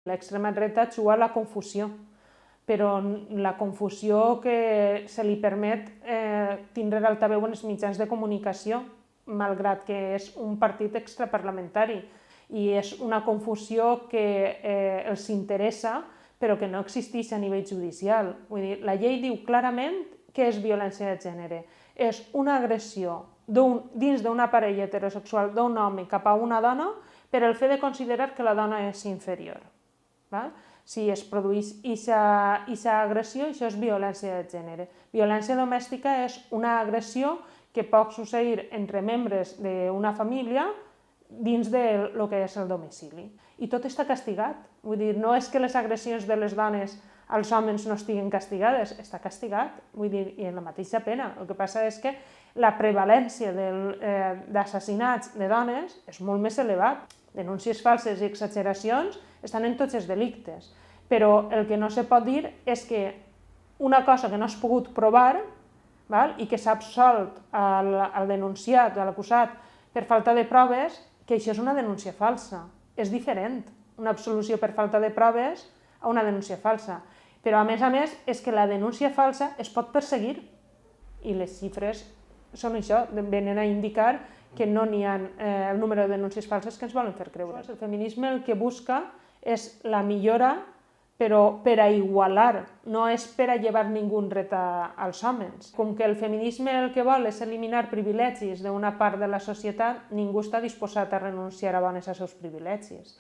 L'extrema dreta juga a la confusió, però la confusió que se li permet tindre l'altaveu en els mitjans de comunicació, malgrat que és un partit extraparlamentari. I és una confusió que els interessa, però que no existeix a nivell judicial. Vull dir, la llei diu clarament què és violència de gènere. És una agressió dins d'una parella heterosexual d'un home cap a una dona per el fet de considerar que la dona és inferior. Si es produeix aquesta agressió, això és violència de gènere. Violència domèstica és una agressió que pot succeir entre membres d'una família dins del que és el domicili. I tot està castigat. Vull dir, no és que les agressions de les dones als homes no estiguin castigades, està castigat, vull dir, i en la mateixa pena. El que passa és que la prevalència d'assassinats de dones és molt més elevat. Denúncies falses i exageracions estan en tots els delictes, però el que no se pot dir és que una cosa que no has pogut provar i que s'ha absolt al denunciat o a l'acusat per falta de proves, que això és una denúncia falsa. És diferent una absolució per falta de proves a una denúncia falsa. Però a més, és que la denúncia falsa es pot perseguir i les xifres són això, venen a indicar que no n'hi ha el número de denúncies falses que ens volen fer creure. El feminisme el que busca és la millora, però per a igualar, no és per a llevar ningú dret als homes. Com que el feminisme el que vol és eliminar privilegis d'una part de la societat, ningú està disposat a renunciar a bones als seus privilegis.